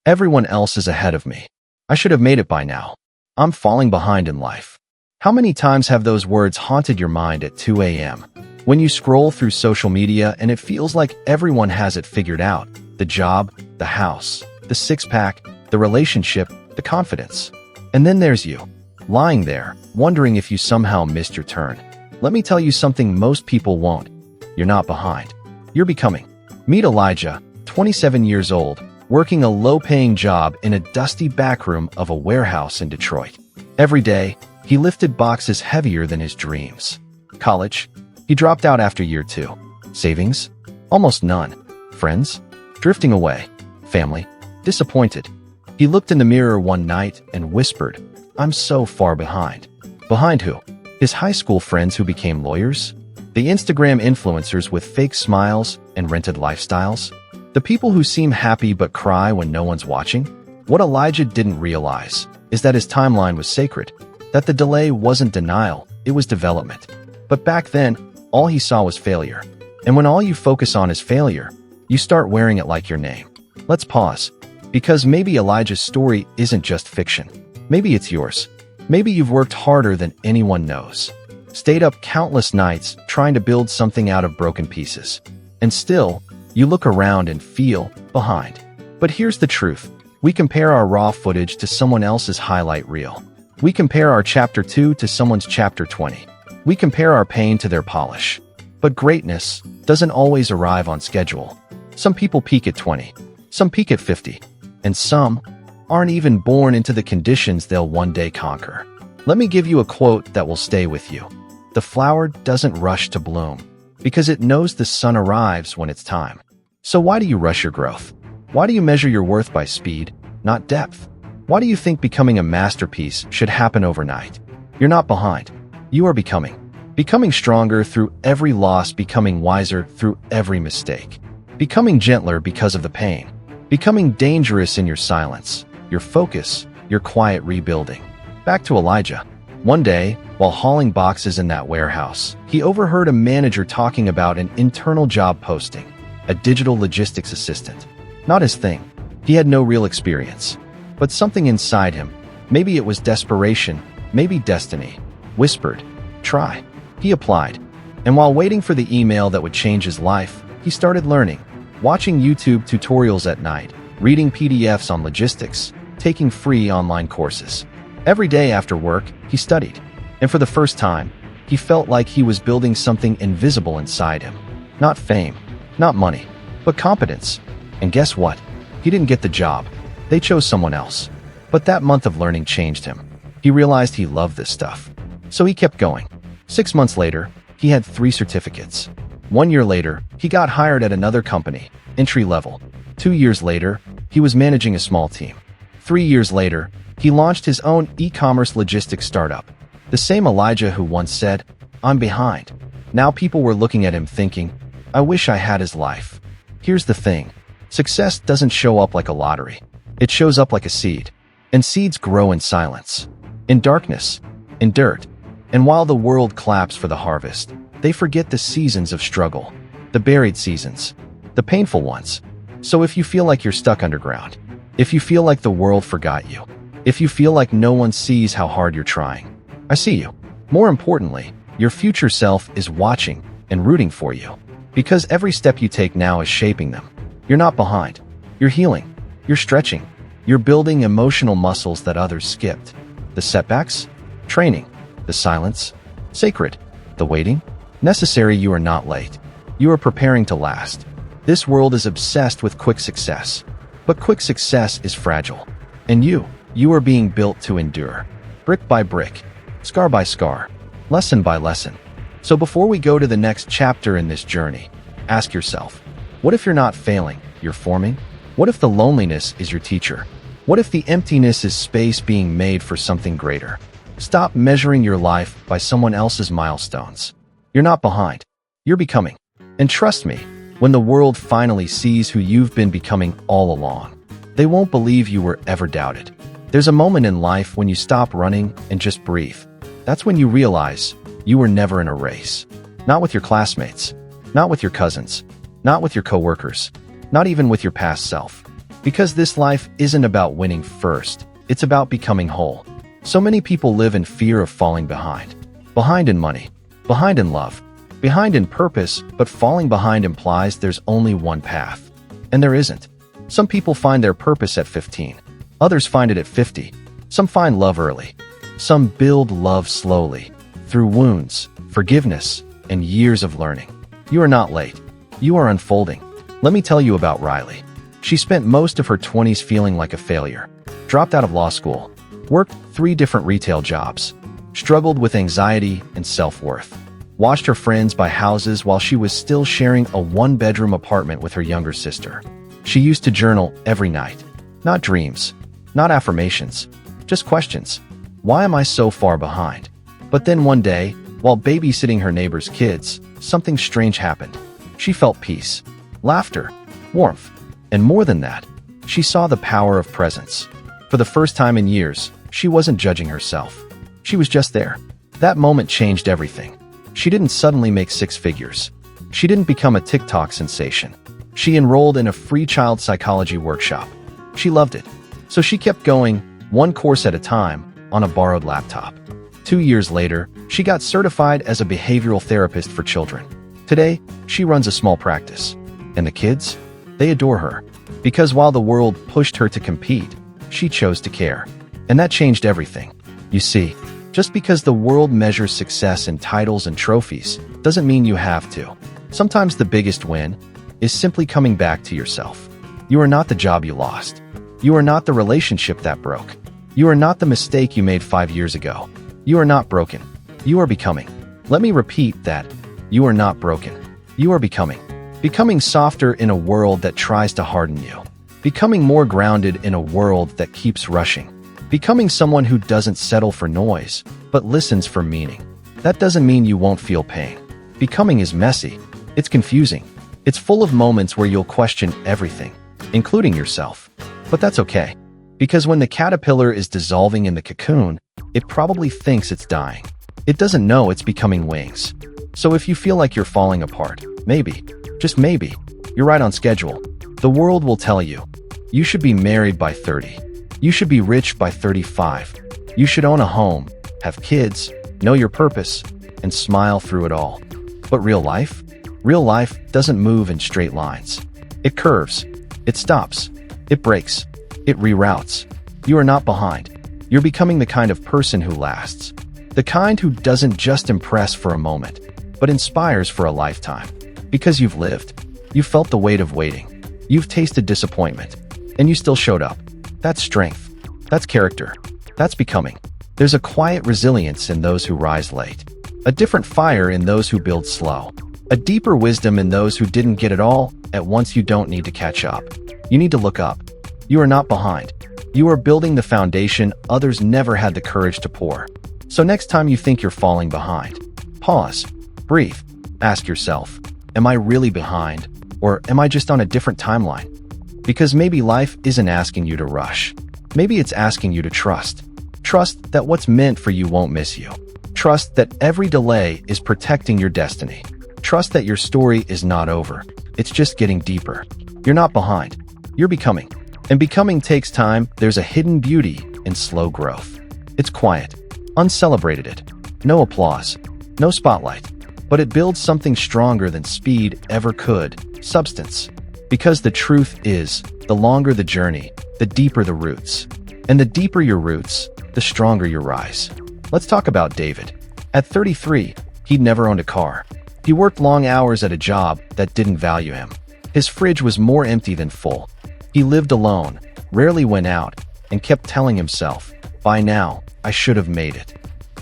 Everyone else is ahead of me. I should have made it by now. I'm falling behind in life. How many times have those words haunted your mind at 2 a.m.? When you scroll through social media and it feels like everyone has it figured out: the job, the house, the six-pack, the relationship, the confidence. And then there's you, lying there, wondering if you somehow missed your turn. Let me tell you something most people won't. You're not behind. You're becoming. Meet Elijah, 27 years old, working a low-paying job in a dusty backroom of a warehouse in Detroit. Every day, he lifted boxes heavier than his dreams. College? He dropped out after year 2. Savings? Almost none. Friends? Drifting away. Family? Disappointed. He looked in the mirror one night and whispered, "I'm so far behind." Behind who? His high school friends who became lawyers? The Instagram influencers with fake smiles and rented lifestyles? The people who seem happy but cry when no one's watching? What Elijah didn't realize is that his timeline was sacred, that the delay wasn't denial, it was development. But back then, all he saw was failure. And when all you focus on is failure, you start wearing it like your name. Let's pause, because maybe Elijah's story isn't just fiction. Maybe it's yours. Maybe you've worked harder than anyone knows, stayed up countless nights trying to build something out of broken pieces. And still, you look around and feel behind. But here's the truth. We compare our raw footage to someone else's highlight reel. We compare our chapter 2 to someone's chapter 20. We compare our pain to their polish. But greatness doesn't always arrive on schedule. Some people peak at 20, some peak at 50, and some aren't even born into the conditions they'll one day conquer. Let me give you a quote that will stay with you. The flower doesn't rush to bloom, because it knows the sun arrives when it's time. So why do you rush your growth? Why do you measure your worth by speed, not depth? Why do you think becoming a masterpiece should happen overnight? You're not behind. You are becoming. Becoming stronger through every loss, becoming wiser through every mistake. Becoming gentler because of the pain. Becoming dangerous in your silence, your focus, your quiet rebuilding. Back to Elijah. One day, while hauling boxes in that warehouse, he overheard a manager talking about an internal job posting, a digital logistics assistant. Not his thing. He had no real experience. But something inside him, maybe it was desperation, maybe destiny, whispered, "Try." He applied. And while waiting for the email that would change his life, he started learning, watching YouTube tutorials at night, reading PDFs on logistics, taking free online courses. Every day after work, he studied. And for the first time, he felt like he was building something invisible inside him. Not fame, not money, but competence. And guess what? He didn't get the job. They chose someone else. But that month of learning changed him. He realized he loved this stuff. So he kept going. 6 months later, he had 3 certificates. 1 year later, he got hired at another company, entry level. 2 years later, he was managing a small team. 3 years later, he launched his own e-commerce logistics startup. The same Elijah who once said, "I'm behind." Now people were looking at him thinking, "I wish I had his life." Here's the thing. Success doesn't show up like a lottery. It shows up like a seed. And seeds grow in silence, in darkness, in dirt. And while the world claps for the harvest, they forget the seasons of struggle, the buried seasons, the painful ones. So if you feel like you're stuck underground, if you feel like the world forgot you, if you feel like no one sees how hard you're trying, I see you. More importantly, your future self is watching and rooting for you. Because every step you take now is shaping them. You're not behind. You're healing. You're stretching. You're building emotional muscles that others skipped. The setbacks? Training. The silence? Sacred. The waiting? Necessary. You are not late. You are preparing to last. This world is obsessed with quick success. But quick success is fragile. And you are being built to endure. Brick by brick. Scar by scar. Lesson by lesson. So before we go to the next chapter in this journey, ask yourself, what if you're not failing, you're forming? What if the loneliness is your teacher? What if the emptiness is space being made for something greater? Stop measuring your life by someone else's milestones. You're not behind. You're becoming. And trust me, when the world finally sees who you've been becoming all along, they won't believe you were ever doubted. There's a moment in life when you stop running and just breathe. That's when you realize you were never in a race. Not with your classmates, not with your cousins, not with your coworkers, not even with your past self. Because this life isn't about winning first, it's about becoming whole. So many people live in fear of falling behind. Behind in money, behind in love, behind in purpose, but falling behind implies there's only one path. And there isn't. Some people find their purpose at 15. Others find it at 50. Some find love early. Some build love slowly, through wounds, forgiveness, and years of learning. You are not late. You are unfolding. Let me tell you about Riley. She spent most of her 20s feeling like a failure. Dropped out of law school. Worked 3 different retail jobs. Struggled with anxiety and self-worth. Watched her friends buy houses while she was still sharing a 1-bedroom apartment with her younger sister. She used to journal every night. Not dreams. Not affirmations. Just questions. Why am I so far behind? But then one day, while babysitting her neighbor's kids, something strange happened. She felt peace, laughter, warmth, and more than that, she saw the power of presence. For the first time in years, she wasn't judging herself. She was just there. That moment changed everything. She didn't suddenly make 6 figures. She didn't become a TikTok sensation. She enrolled in a free child psychology workshop. She loved it. So she kept going, 1 course at a time, on a borrowed laptop. 2 years later, she got certified as a behavioral therapist for children. Today, she runs a small practice. And the kids? They adore her. Because while the world pushed her to compete, she chose to care. And that changed everything. You see, just because the world measures success in titles and trophies doesn't mean you have to. Sometimes the biggest win is simply coming back to yourself. You are not the job you lost. You are not the relationship that broke. You are not the mistake you made 5 years ago. You are not broken. You are becoming. Let me repeat that. You are not broken. You are becoming. Becoming softer in a world that tries to harden you. Becoming more grounded in a world that keeps rushing. Becoming someone who doesn't settle for noise, but listens for meaning. That doesn't mean you won't feel pain. Becoming is messy. It's confusing. It's full of moments where you'll question everything, including yourself. But that's okay. Because when the caterpillar is dissolving in the cocoon, it probably thinks it's dying. It doesn't know it's becoming wings. So if you feel like you're falling apart, maybe, just maybe, you're right on schedule. The world will tell you, you should be married by 30. You should be rich by 35. You should own a home, have kids, know your purpose, and smile through it all. But real life? Real life doesn't move in straight lines. It curves. It stops. It breaks. It reroutes. You are not behind. You're becoming the kind of person who lasts. The kind who doesn't just impress for a moment, but inspires for a lifetime. Because you've lived. You've felt the weight of waiting. You've tasted disappointment. And you still showed up. That's strength. That's character. That's becoming. There's a quiet resilience in those who rise late. A different fire in those who build slow. A deeper wisdom in those who didn't get it all at once. You don't need to catch up. You need to look up. You are not behind. You are building the foundation others never had the courage to pour. So next time you think you're falling behind, pause, breathe, ask yourself, am I really behind? Or am I just on a different timeline? Because maybe life isn't asking you to rush. Maybe it's asking you to trust. Trust that what's meant for you won't miss you. Trust that every delay is protecting your destiny. Trust that your story is not over. It's just getting deeper. You're not behind. You're becoming. And becoming takes time. There's a hidden beauty in slow growth. It's quiet, uncelebrated it. No applause, no spotlight. But it builds something stronger than speed ever could, substance. Because the truth is, the longer the journey, the deeper the roots. And the deeper your roots, the stronger your rise. Let's talk about David. At 33, he'd never owned a car. He worked long hours at a job that didn't value him. His fridge was more empty than full. He lived alone, rarely went out, and kept telling himself, by now, I should have made it.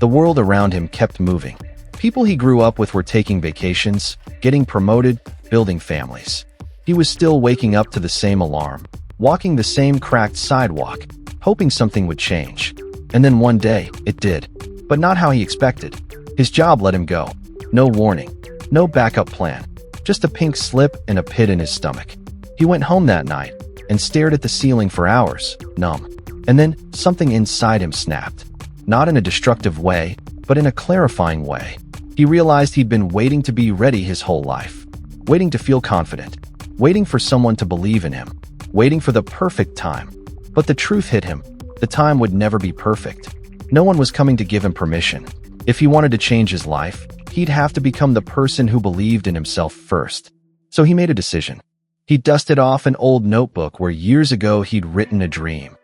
The world around him kept moving. People he grew up with were taking vacations, getting promoted, building families. He was still waking up to the same alarm, walking the same cracked sidewalk, hoping something would change. And then one day, it did. But not how he expected. His job let him go. No warning. No backup plan. Just a pink slip and a pit in his stomach. He went home that night and stared at the ceiling for hours, numb. And then something inside him snapped. Not in a destructive way, but in a clarifying way. He realized he'd been waiting to be ready his whole life. Waiting to feel confident. Waiting for someone to believe in him. waiting for the perfect time. But the truth hit him. The time would never be perfect. No one was coming to give him permission. If he wanted to change his life, he'd have to become the person who believed in himself first. So he made a decision. He dusted off an old notebook where years ago he'd written a dream.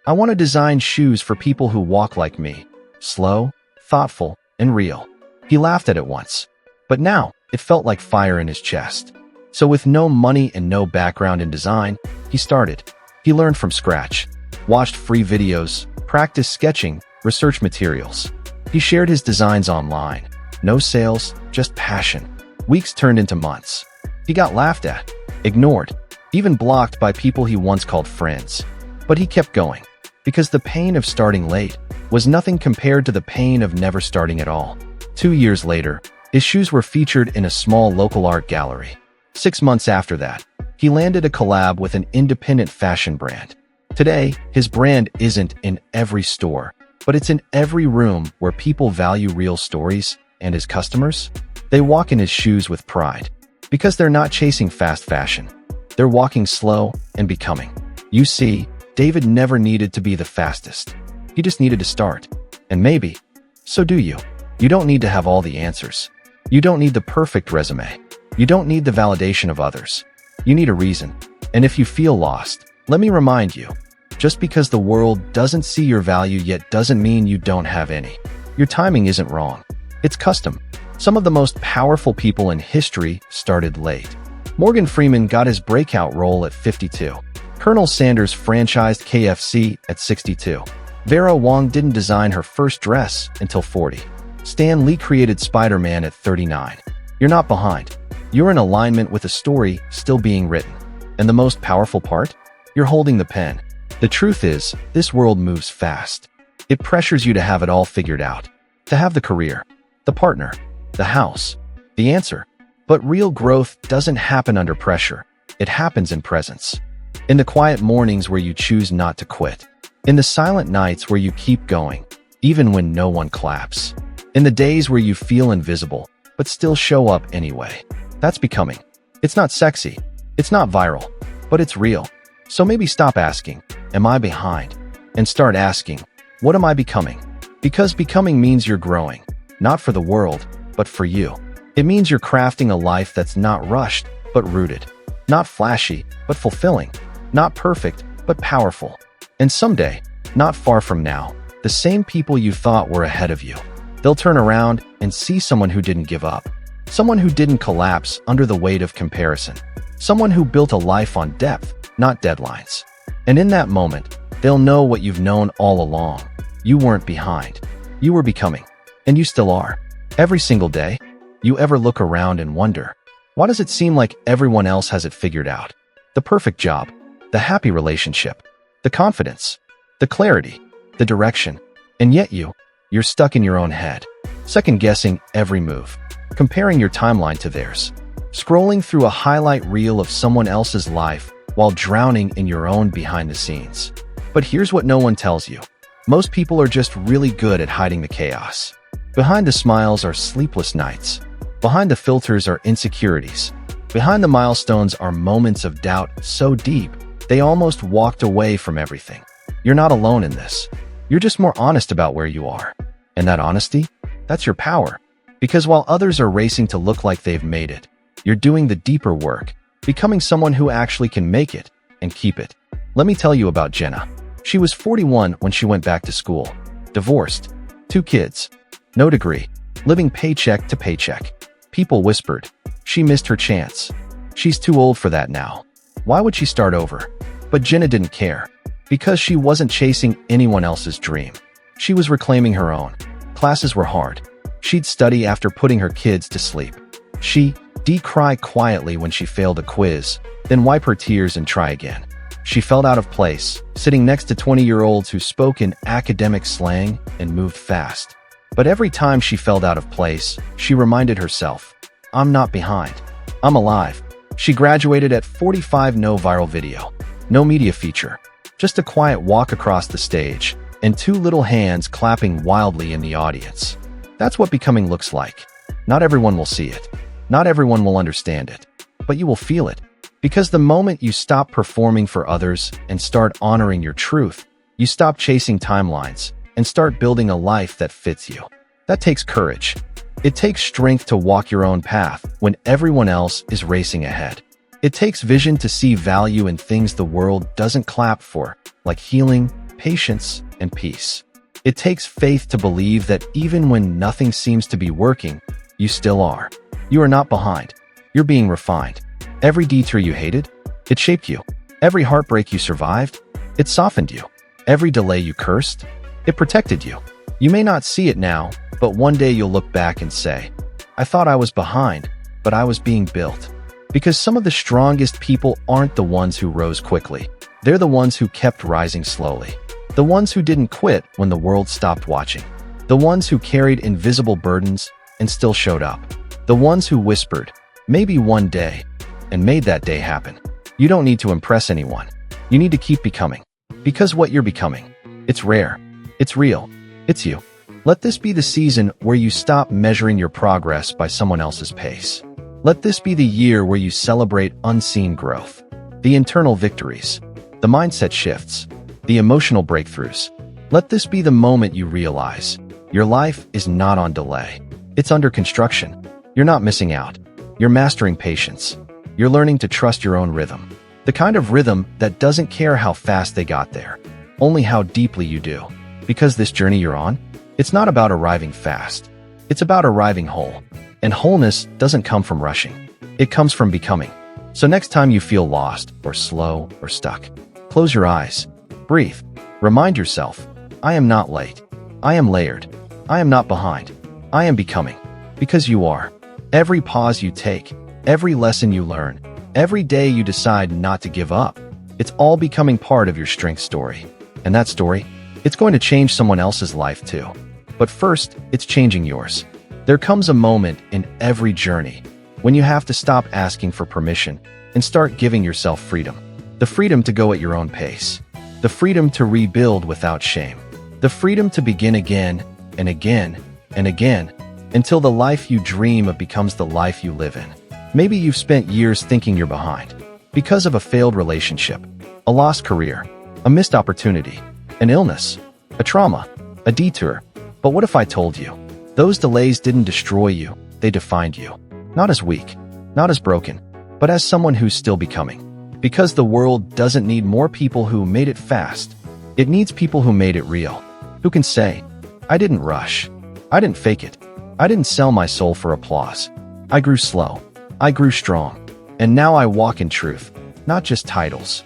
I want to design shoes for people who walk like me. Slow, thoughtful, and real. He laughed at it once. But now, it felt like fire in his chest. So with no money and no background in design, he started. He learned from scratch, watched free videos, practiced sketching, researched materials. He shared his designs online. No sales, just passion. Weeks turned into months. He got laughed at, ignored, even blocked by people he once called friends. But he kept going, because the pain of starting late was nothing compared to the pain of never starting at all. 2 years later, his shoes were featured in a small local art gallery. 6 months after that, he landed a collab with an independent fashion brand. Today, his brand isn't in every store, but it's in every room where people value real stories, and his customers? They walk in his shoes with pride. Because they're not chasing fast fashion. They're walking slow and becoming. You see, David never needed to be the fastest. He just needed to start. And maybe, so do you. You don't need to have all the answers. You don't need the perfect resume. You don't need the validation of others. You need a reason. And if you feel lost, let me remind you, just because the world doesn't see your value yet doesn't mean you don't have any. Your timing isn't wrong. It's custom. Some of the most powerful people in history started late. Morgan Freeman got his breakout role at 52. Colonel Sanders franchised KFC at 62. Vera Wang didn't design her first dress until 40. Stan Lee created Spider-Man at 39. You're not behind. You're in alignment with a story still being written. And the most powerful part? You're holding the pen. The truth is, this world moves fast. It pressures you to have it all figured out. To have the career, the partner, the house, the answer. But real growth doesn't happen under pressure. It happens in presence. In the quiet mornings where you choose not to quit. In the silent nights where you keep going, even when no one claps. In the days where you feel invisible, but still show up anyway. That's becoming. It's not sexy. It's not viral. But it's real. So maybe stop asking, am I behind? And start asking, what am I becoming? Because becoming means you're growing. Not for the world, but for you. It means you're crafting a life that's not rushed, but rooted. Not flashy, but fulfilling. Not perfect, but powerful. And someday, not far from now, the same people you thought were ahead of you, they'll turn around and see someone who didn't give up. Someone who didn't collapse under the weight of comparison. Someone who built a life on depth, not deadlines. And in that moment, they'll know what you've known all along. You weren't behind. You were becoming. And you still are. Every single day, you ever look around and wonder, why does it seem like everyone else has it figured out? The perfect job, the happy relationship, the confidence, the clarity, the direction. And yet you're stuck in your own head, second-guessing every move, comparing your timeline to theirs, scrolling through a highlight reel of someone else's life while drowning in your own behind the scenes. But here's what no one tells you. Most people are just really good at hiding the chaos. Behind the smiles are sleepless nights. Behind the filters are insecurities. Behind the milestones are moments of doubt so deep, they almost walked away from everything. You're not alone in this. You're just more honest about where you are. And that honesty, that's your power. Because while others are racing to look like they've made it, you're doing the deeper work, becoming someone who actually can make it and keep it. Let me tell you about Jenna. She was 41 when she went back to school. Divorced. 2 kids. No degree. Living paycheck to paycheck. People whispered, she missed her chance. She's too old for that now. Why would she start over? But Jenna didn't care. Because she wasn't chasing anyone else's dream. She was reclaiming her own. Classes were hard. She'd study after putting her kids to sleep. She'd cry quietly when she failed a quiz, then wipe her tears and try again. She felt out of place, sitting next to 20-year-olds who spoke in academic slang and moved fast. But every time she felt out of place, she reminded herself, I'm not behind. I'm alive. She graduated at 45, no viral video, no media feature, just a quiet walk across the stage, and 2 little hands clapping wildly in the audience. That's what becoming looks like. Not everyone will see it. Not everyone will understand it. But you will feel it. Because the moment you stop performing for others and start honoring your truth, you stop chasing timelines and start building a life that fits you. That takes courage. It takes strength to walk your own path when everyone else is racing ahead. It takes vision to see value in things the world doesn't clap for, like healing, patience, and peace. It takes faith to believe that even when nothing seems to be working, you still are. You are not behind. You're being refined. Every detour you hated, it shaped you. Every heartbreak you survived, it softened you. Every delay you cursed, it protected you. You may not see it now, but one day you'll look back and say, I thought I was behind, but I was being built. Because some of the strongest people aren't the ones who rose quickly. They're the ones who kept rising slowly. The ones who didn't quit when the world stopped watching. The ones who carried invisible burdens and still showed up. The ones who whispered, maybe one day, and made that day happen. You don't need to impress anyone. You need to keep becoming. Because what you're becoming, it's rare. It's real. It's you. Let this be the season where you stop measuring your progress by someone else's pace. Let this be the year where you celebrate unseen growth, the internal victories, the mindset shifts, the emotional breakthroughs. Let this be the moment you realize your life is not on delay. It's under construction. You're not missing out. You're mastering patience. You're learning to trust your own rhythm. The kind of rhythm that doesn't care how fast they got there, only how deeply you do. Because this journey you're on, it's not about arriving fast. It's about arriving whole. And wholeness doesn't come from rushing. It comes from becoming. So next time you feel lost or slow or stuck, close your eyes. Breathe. Remind yourself, I am not late. I am layered. I am not behind. I am becoming. Because you are. Every pause you take, every lesson you learn, every day you decide not to give up, it's all becoming part of your strength story. And that story, it's going to change someone else's life too. But first, it's changing yours. There comes a moment in every journey when you have to stop asking for permission and start giving yourself freedom. The freedom to go at your own pace. The freedom to rebuild without shame. The freedom to begin again and again and again until the life you dream of becomes the life you live in. Maybe you've spent years thinking you're behind because of a failed relationship, a lost career, a missed opportunity, an illness, a trauma, a detour. But what if I told you, those delays didn't destroy you, they defined you. Not as weak, not as broken, but as someone who's still becoming. Because the world doesn't need more people who made it fast. It needs people who made it real, who can say, I didn't rush, I didn't fake it, I didn't sell my soul for applause. I grew slow, I grew strong, and now I walk in truth, not just titles.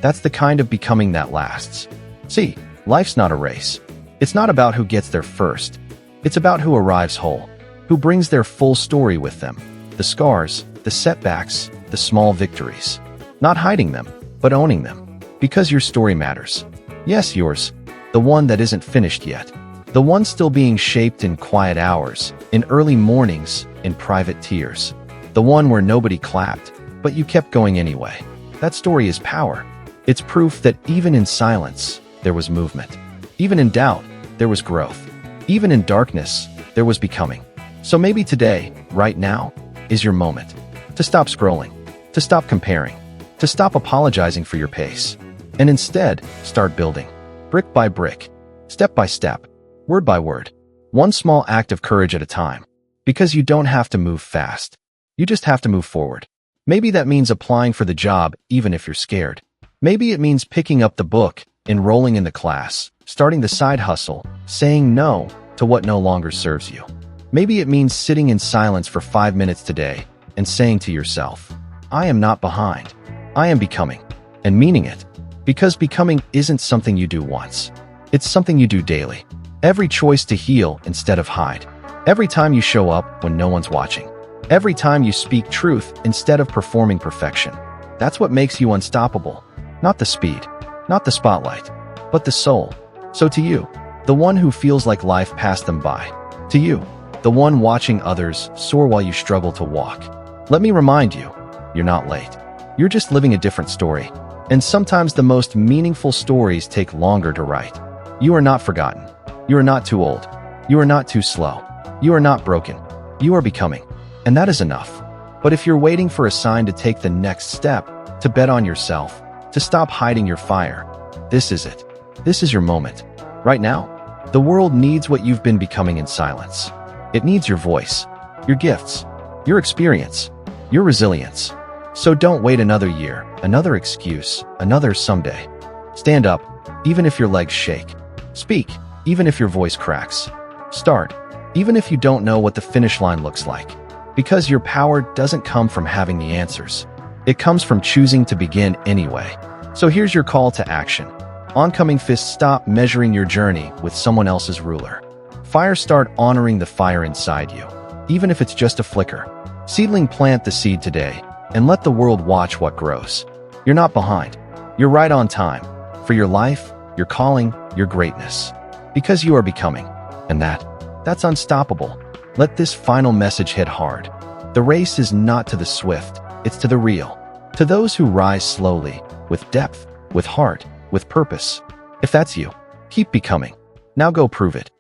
That's the kind of becoming that lasts. See, life's not a race. It's not about who gets there first. It's about who arrives whole, who brings their full story with them, the scars, the setbacks, the small victories. Not hiding them, but owning them. Because your story matters. Yes, yours. The one that isn't finished yet. The one still being shaped in quiet hours, in early mornings, in private tears. The one where nobody clapped, but you kept going anyway. That story is power. It's proof that even in silence, there was movement. Even in doubt, there was growth. Even in darkness, there was becoming. So maybe today, right now, is your moment. To stop scrolling. To stop comparing. To stop apologizing for your pace. And instead, start building. Brick by brick. Step by step. Word by word. One small act of courage at a time. Because you don't have to move fast. You just have to move forward. Maybe that means applying for the job even if you're scared. Maybe it means picking up the book, enrolling in the class, starting the side hustle, saying no to what no longer serves you. Maybe it means sitting in silence for 5 minutes today and saying to yourself, I am not behind. I am becoming. And meaning it. Because becoming isn't something you do once. It's something you do daily. Every choice to heal instead of hide. Every time you show up when no one's watching. Every time you speak truth instead of performing perfection. That's what makes you unstoppable. Not the speed, not the spotlight, but the soul. So to you, the one who feels like life passed them by. To you, the one watching others soar while you struggle to walk. Let me remind you, you're not late. You're just living a different story. And sometimes the most meaningful stories take longer to write. You are not forgotten. You are not too old. You are not too slow. You are not broken. You are becoming. And that is enough. But if you're waiting for a sign to take the next step, to bet on yourself, to stop hiding your fire. This is it. This is your moment. Right now, the world needs what you've been becoming in silence. It needs your voice, your gifts, your experience, your resilience. So don't wait another year, another excuse, another someday. Stand up, even if your legs shake. Speak, even if your voice cracks. Start, even if you don't know what the finish line looks like. Because your power doesn't come from having the answers. It comes from choosing to begin anyway. So here's your call to action. Oncoming fists, stop measuring your journey with someone else's ruler. Fire, start honoring the fire inside you, even if it's just a flicker. Seedling, plant the seed today and let the world watch what grows. You're not behind. You're right on time for your life, your calling, your greatness. Because you are becoming, and that's unstoppable. Let this final message hit hard. The race is not to the swift, it's to the real. To those who rise slowly, with depth, with heart, with purpose. If that's you, keep becoming. Now go prove it.